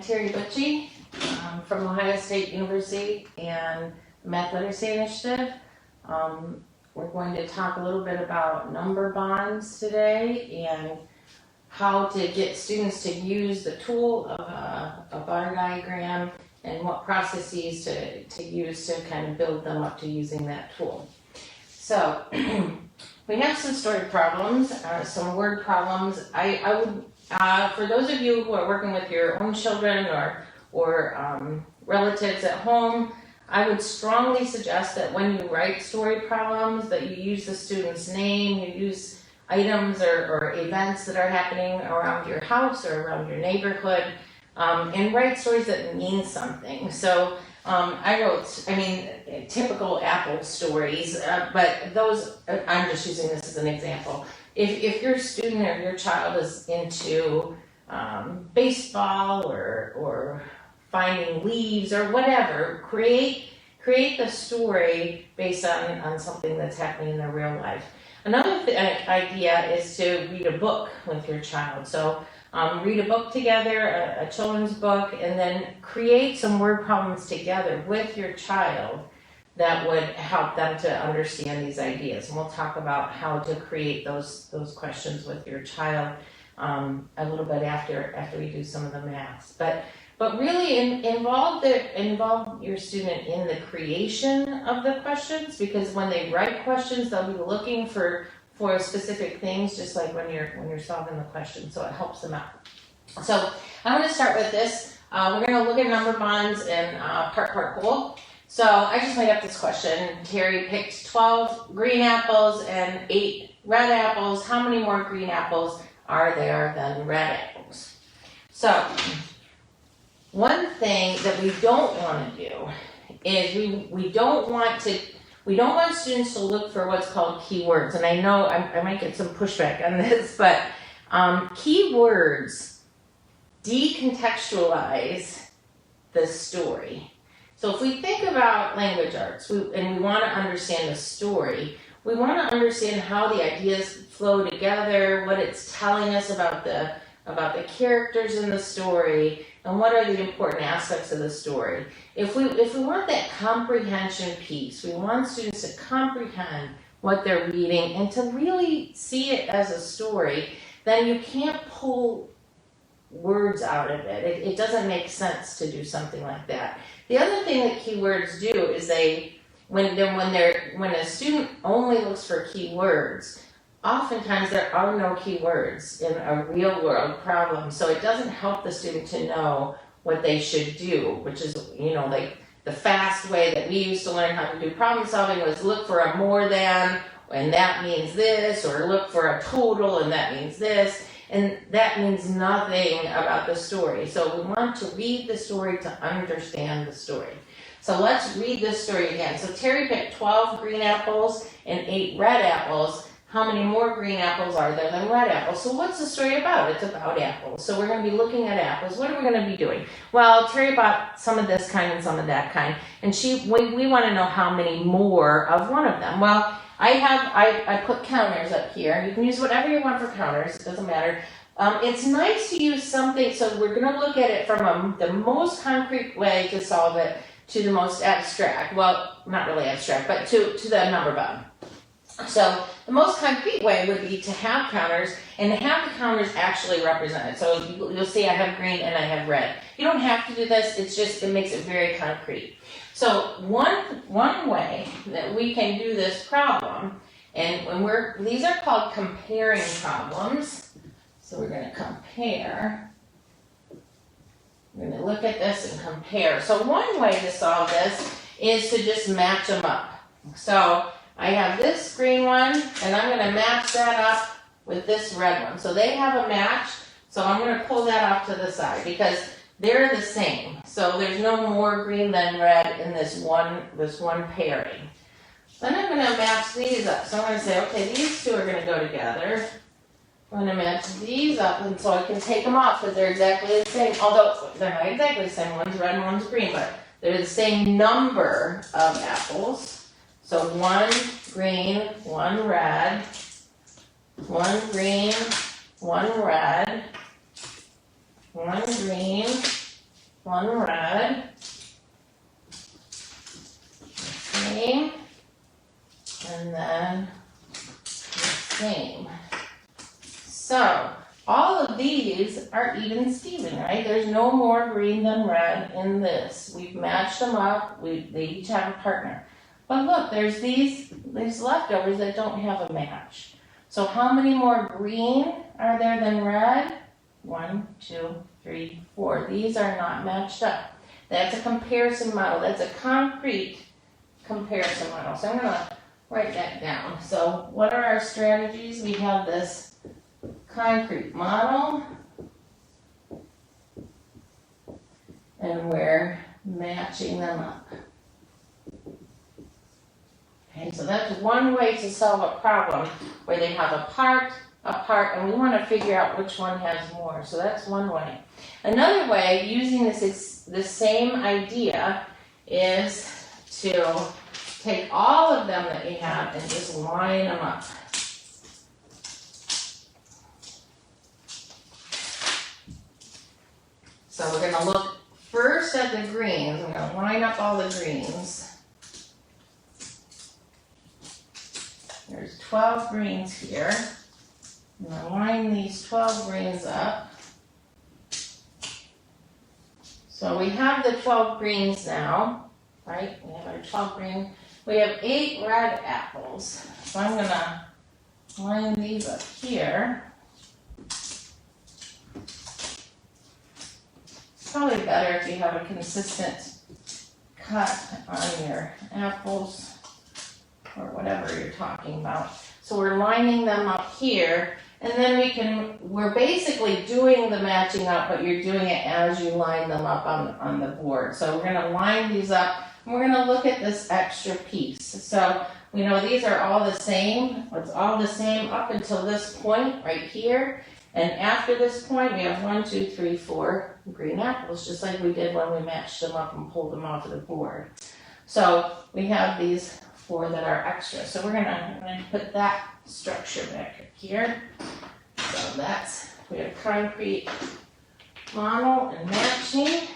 Terry Butchie from Ohio State University and Math Literacy Initiative. We're going to talk a little bit about number bonds today and how to get students to use the tool of a bar diagram and what processes to use to kind of build them up to using that tool. So we have some story problems, some word problems. I would, for those of you who are working with your own children or relatives at home, I would strongly suggest that when you write story problems that you use the student's name, you use items or events that are happening around your house or around your neighborhood, and write stories that mean something. So I wrote, typical Apple stories, but those, I'm just using this as an example. If your student or your child is into baseball or finding leaves or whatever, create the story based on something that's happening in their real life. Another idea is to read a book with your child. So read a book together, a children's book, and then create some word problems together with your child that would help them to understand these ideas. And we'll talk about how to create those questions with your child a little bit after we do some of the maths. But really involve your student in the creation of the questions, because when they write questions, they'll be looking for specific things, just like when you're solving the question, so it helps them out. So I'm going to start with this. We're going to look at number bonds and part whole. So I just made up this question. Terry picked 12 green apples and 8 red apples. How many more green apples are there than red apples? So one thing that we don't want to do is we don't want students to look for what's called keywords. And I know I might get some pushback on this, but keywords decontextualize the story. So if we think about language arts and we want to understand the story, we want to understand how the ideas flow together, what it's telling us about the characters in the story, and what are the important aspects of the story. If we want that comprehension piece, we want students to comprehend what they're reading and to really see it as a story, then you can't pull words out of it. It doesn't make sense to do something like that. The other thing that keywords do is when a student only looks for keywords, oftentimes there are no keywords in a real world problem, so it doesn't help the student to know what they should do, which is, like the fast way that we used to learn how to do problem solving was look for a more than, and that means this, or look for a total, and that means this, and that means nothing about the story. So we want to read the story to understand the story. So let's read this story again. So Terry picked 12 green apples and 8 red apples. How many more green apples are there than red apples? So what's the story about? It's about apples. So we're going to be looking at apples. What are we going to be doing? Well, Terry bought some of this kind and some of that kind, and we want to know how many more of one of them. Well, I put counters up here. You can use whatever you want for counters. It doesn't matter. It's nice to use something. So we're going to look at it from the most concrete way to solve it to the most abstract. Well, not really abstract, but to the number bond. So the most concrete way would be to have counters and to have the counters actually represented. So you'll see I have green and I have red. You don't have to do this. It makes it very concrete. So one way that we can do this problem, and these are called comparing problems. So we're going to compare. We're going to look at this and compare. So one way to solve this is to just match them up. So I have this green one, and I'm going to match that up with this red one. So they have a match, so I'm going to pull that off to the side because they're the same. So there's no more green than red in this one pairing. Then I'm going to match these up. So I'm going to say, okay, these two are going to go together. I'm going to match these up, and so I can take them off because they're exactly the same. Although they're not exactly the same. One's red and one's green, but they're the same number of apples. So 1 green, 1 red, 1 green, 1 red, 1 green, one red, same, and then the same. So all of these are even Steven, right? There's no more green than red in this. We've matched them up. They each have a partner. But look, there's these leftovers that don't have a match. So how many more green are there than red? 1, 2, 3, 4. These are not matched up. That's a comparison model. That's a concrete comparison model. So I'm going to write that down. So what are our strategies? We have this concrete model, and we're matching them up. Okay, so that's one way to solve a problem where they have a part, and we want to figure out which one has more. So that's one way. Another way, using this same idea, is to take all of them that we have and just line them up. So we're going to look first at the greens. We're going to line up all the greens. There's 12 greens here. I'm going to line these 12 greens up. So we have the 12 greens now, right? We have our 12 green. We have 8 red apples. So I'm going to line these up here. Probably better if you have a consistent cut on your apples or whatever you're talking about. So we're lining them up here, and then we're basically doing the matching up, but you're doing it as you line them up on the board. So we're gonna line these up, and we're gonna look at this extra piece. So we know these are all the same. It's all the same up until this point right here. And after this point, we have 1, 2, 3, 4 green apples, just like we did when we matched them up and pulled them off of the board. So we have these 4 that are extra. So we're gonna put that structure back here. So we have concrete model and matching.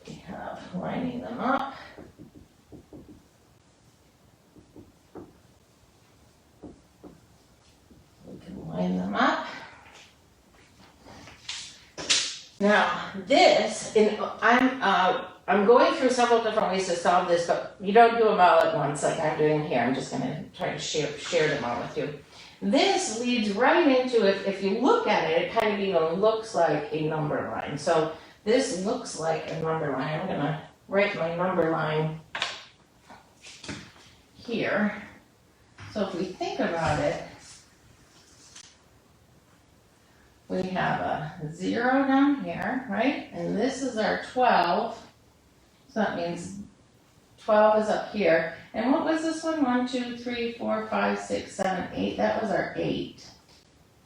We have lining them up. We can line them up. Now this, I'm going through several different ways to solve this, but you don't do them all at once like I'm doing here. I'm just going to try to share them all with you. This leads right into, if you look at it, it kind of even looks like a number line. So this looks like a number line. I'm going to write my number line here. So if we think about it, we have a 0 down here, right? And this is our 12. So that means 12 is up here. And what was this one? 1, 2, 3, 4, 5, 6, 7, 8. That was our 8.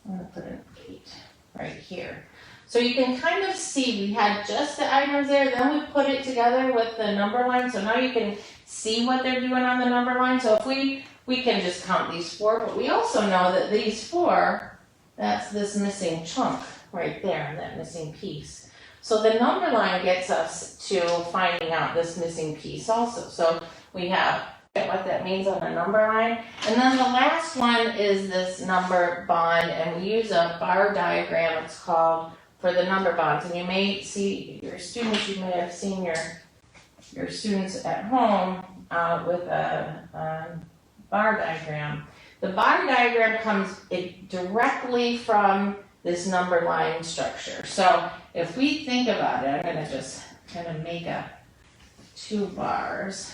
I'm going to put an 8 right here. So you can kind of see we had just the items there, then we put it together with the number line. So now you can see what they're doing on the number line. So if we can just count these 4, but we also know that these 4, that's this missing chunk right there, that missing piece. So the number line gets us to finding out this missing piece also. So we have what that means on the number line. And then the last one is this number bond, and we use a bar diagram, it's called, for the number bonds. And you may see your students, you may have seen your students at home with a bar diagram. The bar diagram comes directly from this number line structure. So if we think about it, I'm going to just kind of make 2 bars.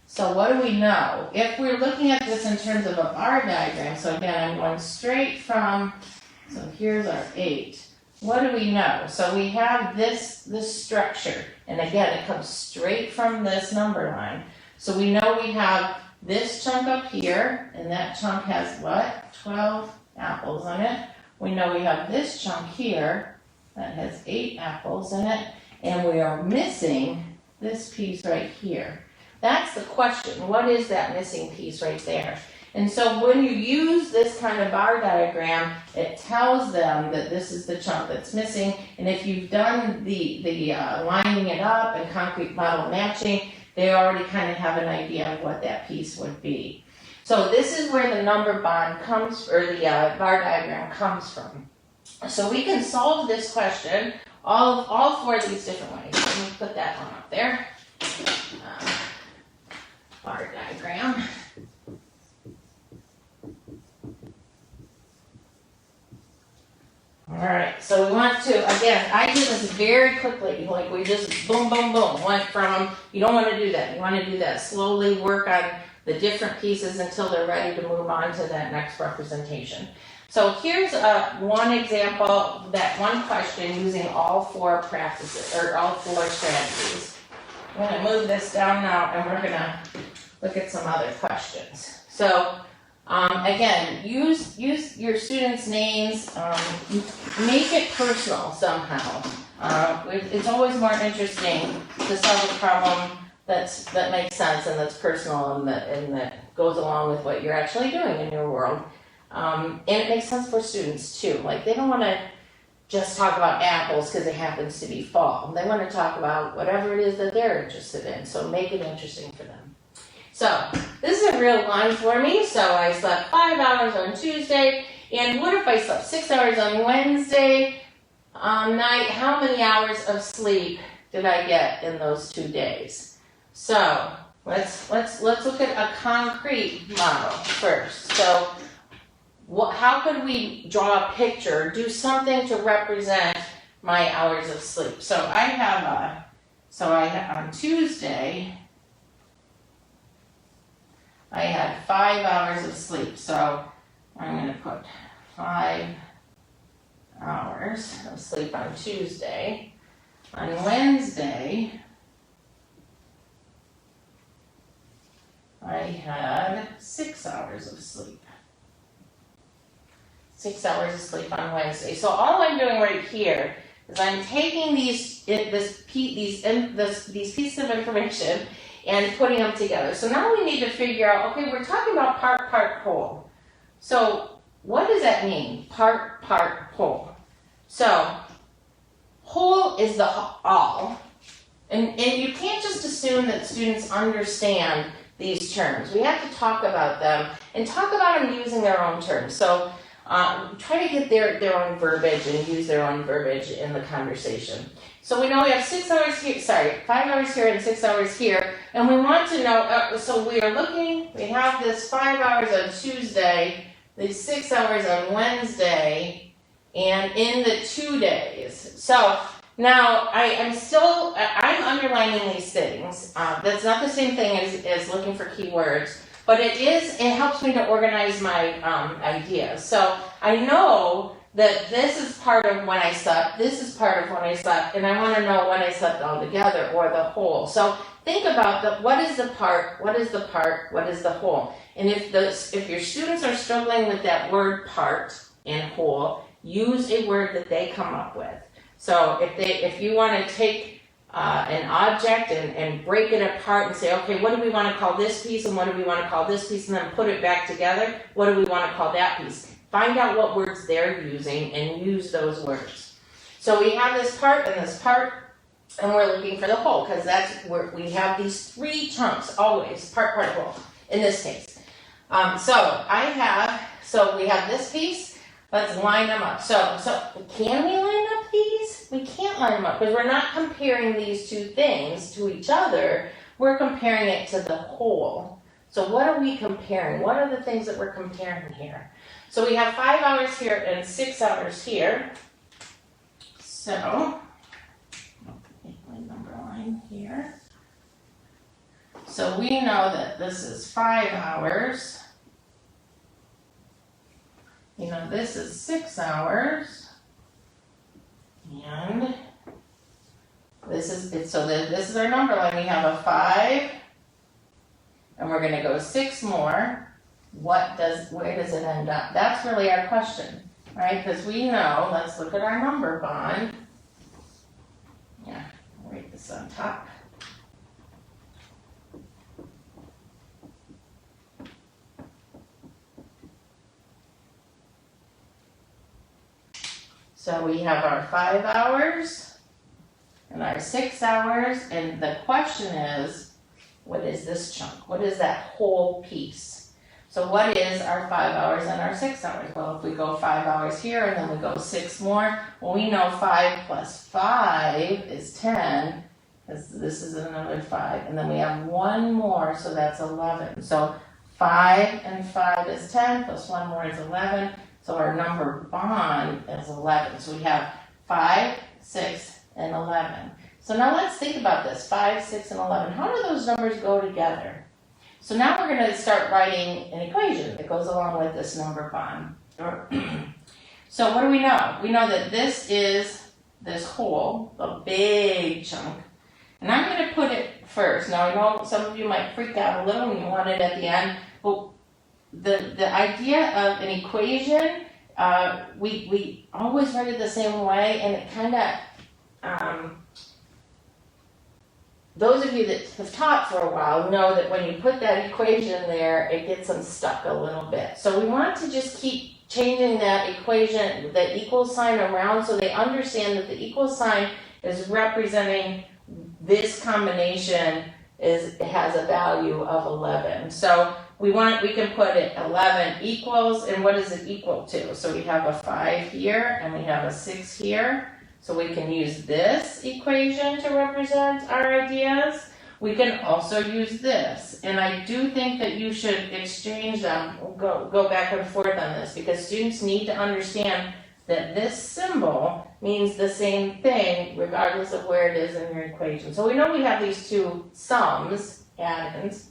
So what do we know? If we're looking at this in terms of a bar diagram, so again, I'm going straight from, so here's our 8. What do we know? So we have this structure, and again, it comes straight from this number line. So we know we have this chunk up here, and that chunk has what? 12 apples in it. We know we have this chunk here that has 8 apples in it, and we are missing this piece right here. That's the question. What is that missing piece right there? And so when you use this kind of bar diagram, it tells them that this is the chunk that's missing. And if you've done the lining it up and concrete model matching, they already kind of have an idea of what that piece would be. So this is where the number bond comes, or the bar diagram comes from. So we can solve this question all four of these different ways. Let me put that one up there. Bar diagram. All right, so we want to, again, I did this very quickly, like we just boom, boom, boom, went from, you don't want to do that. You want to do that slowly, work on the different pieces until they're ready to move on to that next representation. So here's one example, that one question using all four practices, or all four strategies. I'm going to move this down now, and we're going to look at some other questions. So again, use your students' names, make it personal somehow. It's always more interesting to solve a problem that makes sense and that's personal and that goes along with what you're actually doing in your world. And it makes sense for students too. Like, they don't want to just talk about apples because it happens to be fall. They want to talk about whatever it is that they're interested in. So make it interesting for them. So this is a real line for me. So I slept 5 hours on Tuesday. And what if I slept 6 hours on Wednesday night? How many hours of sleep did I get in those 2 days? So let's look at a concrete model first. So how could we draw a picture, do something to represent my hours of sleep? So I have on Tuesday, I had 5 hours of sleep. So I'm going to put 5 hours of sleep on Tuesday. On Wednesday, I had 6 hours of sleep. 6 hours of sleep on Wednesday. So all I'm doing right here is I'm taking these pieces of information and putting them together. So now we need to figure out, okay, we're talking about part, whole. So what does that mean? Part, whole. So whole is the all. And you can't just assume that students understand these terms. We have to talk about them and talk about them using their own terms. So try to get their own verbiage and use their own verbiage in the conversation. So we know we have 6 hours here, 5 hours here and 6 hours here. And we want to know, so we have this 5 hours on Tuesday, these 6 hours on Wednesday, and in the 2 days. So now I'm underlining these things. That's not the same thing as looking for keywords. But it helps me to organize my ideas. So I know that this is part of when I slept, this is part of when I slept, and I want to know when I slept all together or the whole. So think about what is the part, what is the part, what is the whole. And if your students are struggling with that word part and whole, use a word that they come up with. So if you want to take an object and break it apart and say, okay, what do we want to call this piece and what do we want to call this piece, and then put it back together, what do we want to call that piece? Find out what words they're using and use those words. So we have this part, and we're looking for the whole, because that's where we have these 3 chunks always, part, whole, in this case. So we have this piece. Let's line them up. So can we line up these? We can't line them up because we're not comparing these 2 things to each other. We're comparing it to the whole. So what are we comparing? What are the things that we're comparing here? So we have 5 hours here and 6 hours here. So make my number line here. So we know that this is 5 hours. You know, this is 6 hours, and this is our number line. We have a 5, and we're going to go 6 more. Where does it end up? That's really our question, right? Because we know, let's look at our number bond. Yeah, I'll write this on top. So we have our 5 hours and our 6 hours, and the question is, what is this chunk? What is that whole piece? So what is our 5 hours and our 6 hours? Well, if we go 5 hours here and then we go 6 more, well, we know 5 plus 5 is 10, because this is another 5, and then we have one more, so that's 11. So 5 and 5 is 10, plus one more is 11, so our number bond is 11. So we have 5, 6, and 11. So now let's think about this, 5, 6, and 11. How do those numbers go together? So now we're going to start writing an equation that goes along with this number bond. So what do we know? We know that this is this whole, the big chunk. And I'm going to put it first. Now I know some of you might freak out a little when you want it at the end, but the idea of an equation, we always write it the same way, and it kind of, those of you that have taught for a while know that when you put that equation there, it gets them stuck a little bit. So we want to just keep changing that equation, that equal sign around, so they understand that the equal sign is representing this combination has a value of 11. So we can put it 11 equals, and what is it equal to? So we have a 5 here, and we have a 6 here. So we can use this equation to represent our ideas. We can also use this. And I do think that you should exchange them, go back and forth on this, because students need to understand that this symbol means the same thing regardless of where it is in your equation. So we know we have these two sums, add-ins.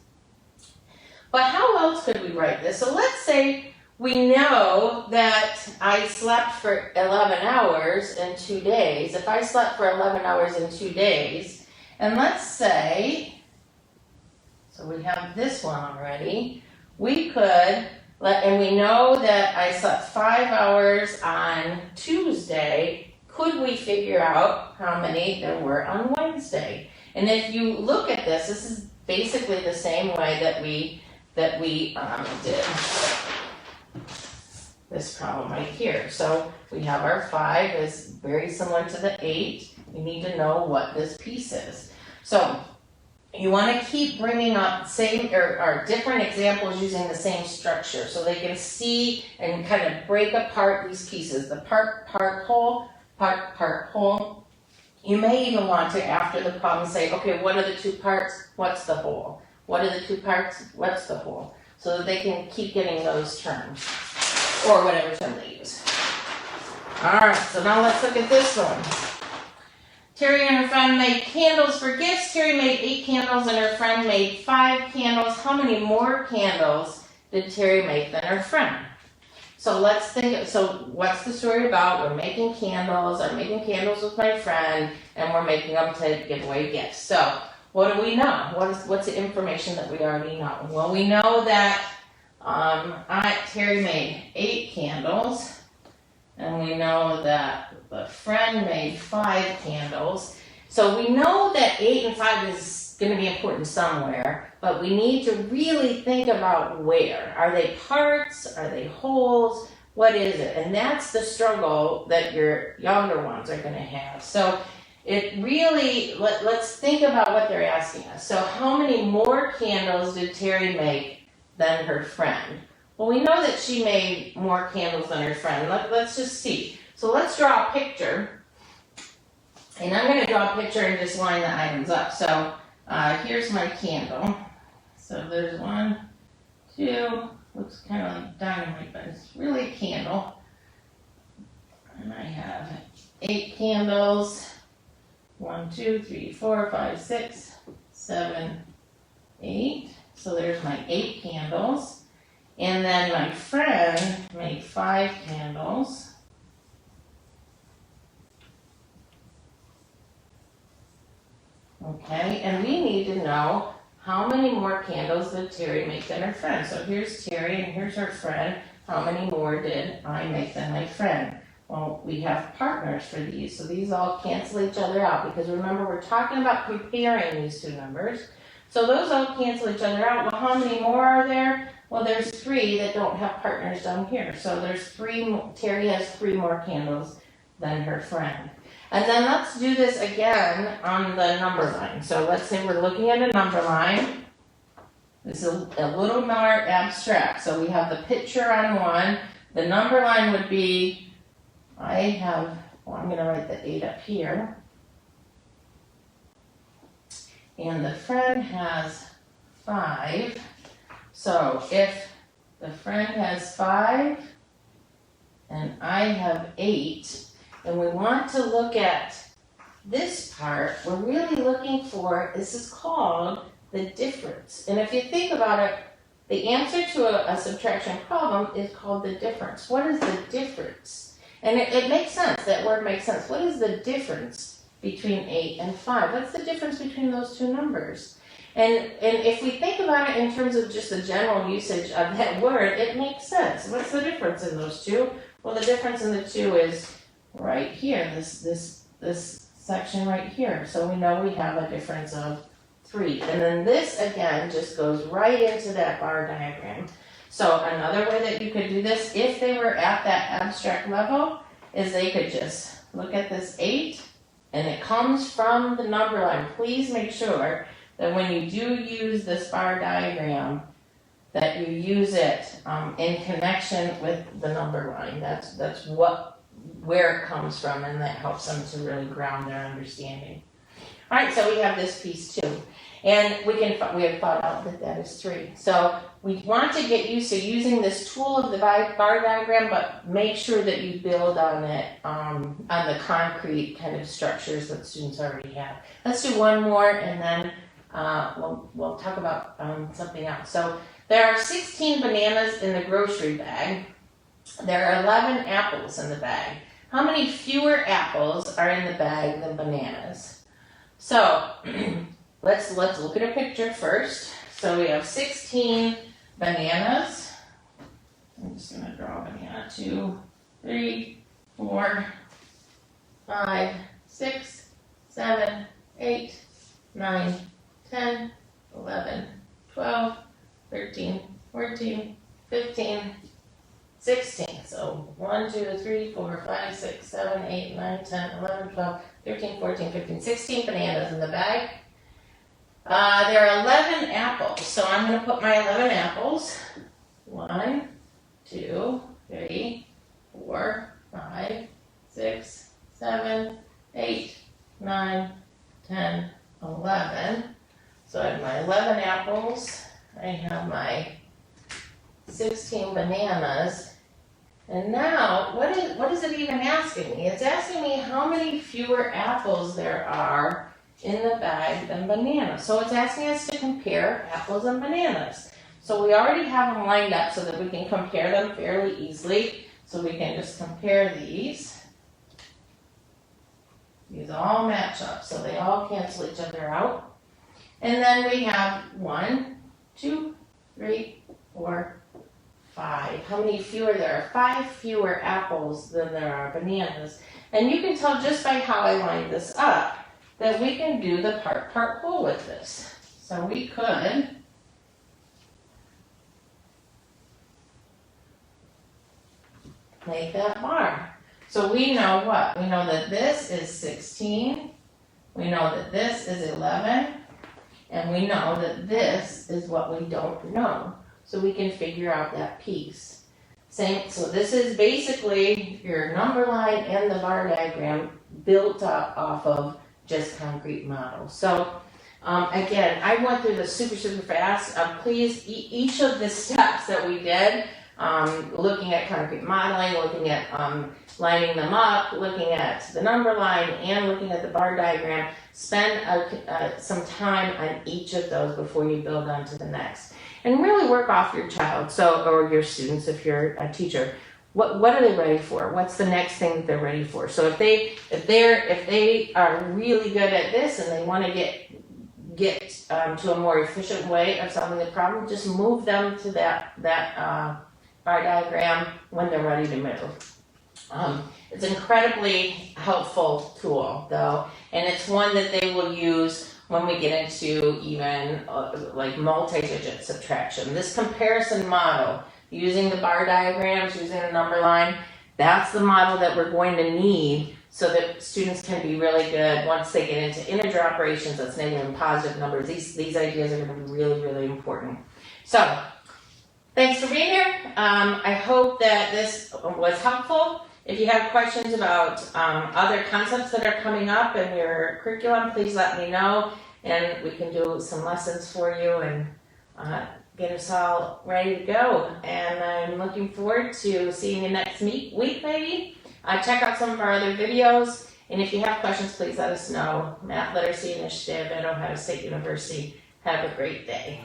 But how else could we write this? So let's say we know that I slept for 11 hours in 2 days. If I slept for 11 hours in 2 days, and let's say, so we have this one already, we could, and we know that I slept 5 hours on Tuesday, could we figure out how many there were on Wednesday? And if you look at this, this is basically the same way that we did this problem right here. So we have our 5 is very similar to the 8. We need to know what this piece is. So you want to keep bringing up same or different examples using the same structure, so they can see and kind of break apart these pieces. The part, whole, part, whole. You may even want to, after the problem, say, okay, what are the two parts? What's the whole? What are the two parts? What's the whole? So that they can keep getting those terms, or whatever term they use. All right, so now let's look at this one. Terry and her friend made candles for gifts. Terry made 8 candles and her friend made 5 candles. How many more candles did Terry make than her friend? So let's think, so what's the story about? We're making candles, I'm making candles with my friend, and we're making them to give away gifts. So what do we know? What's the information that we already know? Well, we know that Terry made 8 candles, and we know that the friend made 5 candles. So we know that 8 and 5 is going to be important somewhere, but we need to really think about where. Are they parts? Are they wholes? What is it? And that's the struggle that your younger ones are going to have. So it really, let's think about what they're asking us. So how many more candles did Terry make than her friend? Well, we know that she made more candles than her friend. Let's just see. So let's draw a picture. And I'm going to draw a picture and just line the items up. So here's my candle. So there's 1, 2, looks kind of like dynamite, but it's really a candle. And I have 8 candles. 1, 2, 3, 4, 5, 6, 7, 8. So there's my 8 candles. And then my friend made 5 candles. Okay, and we need to know how many more candles did Terry make than her friend. So here's Terry and here's her friend. How many more did I make than my friend? Well, we have partners for these, so these all cancel each other out, because remember, we're talking about comparing these two numbers. So those all cancel each other out. Well, how many more are there? Well, there's 3 that don't have partners down here. So there's 3, Terry has 3 more candles than her friend. And then let's do this again on the number line. So let's say we're looking at a number line. This is a little more abstract. So we have the picture on one. The number line would be, I'm going to write the 8 up here. And the friend has 5. So if the friend has 5 and I have 8, and we want to look at this part, we're really looking for, this is called the difference. And if you think about it, the answer to a subtraction problem is called the difference. What is the difference? And it makes sense, that word makes sense. What is the difference between 8 and 5? What's the difference between those two numbers? And if we think about it in terms of just the general usage of that word, it makes sense. What's the difference in those two? Well, the difference in the two is right here, this section right here. So we know we have a difference of 3. And then this again just goes right into that bar diagram. So another way that you could do this, if they were at that abstract level, is they could just look at this 8, and it comes from the number line. Please make sure that when you do use this bar diagram, that you use it in connection with the number line. That's where it comes from, and that helps them to really ground their understanding. All right, so we have this piece too, and we have thought out that is 3. So we want to get used to using this tool of the bar diagram, but make sure that you build on it on the concrete kind of structures that students already have. Let's do one more, and then we'll talk about something else. So there are 16 bananas in the grocery bag. There are 11 apples in the bag. How many fewer apples are in the bag than bananas? So let's look at a picture first. So we have 16 bananas. I'm just going to draw a banana. 2, 3, 4, 5, 6, 7, 8, 9, 10, 11, 12, 13, 14, 15, 16. So 1, 2, 3, 4, 5, 6, 7, 8, 9, 10, 11, 12, 13, 14, 15, 16 bananas in the bag. There are 11 apples. So I'm going to put my 11 apples. 1, 2, 3, 4, 5, 6, 7, 8, 9, 10, 11. So I have my 11 apples. I have my 16 bananas. And now, what is it even asking me? It's asking me how many fewer apples there are in the bag than bananas. So it's asking us to compare apples and bananas. So we already have them lined up so that we can compare them fairly easily. So we can just compare these. These all match up, so they all cancel each other out. And then we have 1, 2, 3, 4, 5. How many fewer? There are 5 fewer apples than there are bananas. And you can tell just by how I lined this up that we can do the part whole with this. So we could make that bar. So we know what? We know that this is 16. We know that this is 11. And we know that this is what we don't know. So we can figure out that piece. So this is basically your number line and the bar diagram built up off of just concrete models. So again, I went through this super fast. Please, each of the steps that we did, looking at concrete modeling, looking at lining them up, looking at the number line, and looking at the bar diagram, spend some time on each of those before you build on to the next. And really work off your child, or your students if you're a teacher. What are they ready for? What's the next thing that they're ready for? So if they are really good at this and they want to get to a more efficient way of solving the problem, just move them to that bar diagram when they're ready to move. It's an incredibly helpful tool, though, and it's one that they will use when we get into even like multi-digit subtraction. This comparison model, using the bar diagrams, using the number line, That's the model that we're going to need so that students can be really good once they get into integer operations, that's negative and positive numbers. These ideas are going to be really, really important. So, thanks for being here. I hope that this was helpful. If you have questions about other concepts that are coming up in your curriculum, please let me know, and we can do some lessons for you and get us all ready to go. And I'm looking forward to seeing you next week maybe. Check out some of our other videos, and if you have questions, please let us know. Math Literacy Initiative at Ohio State University. Have a great day.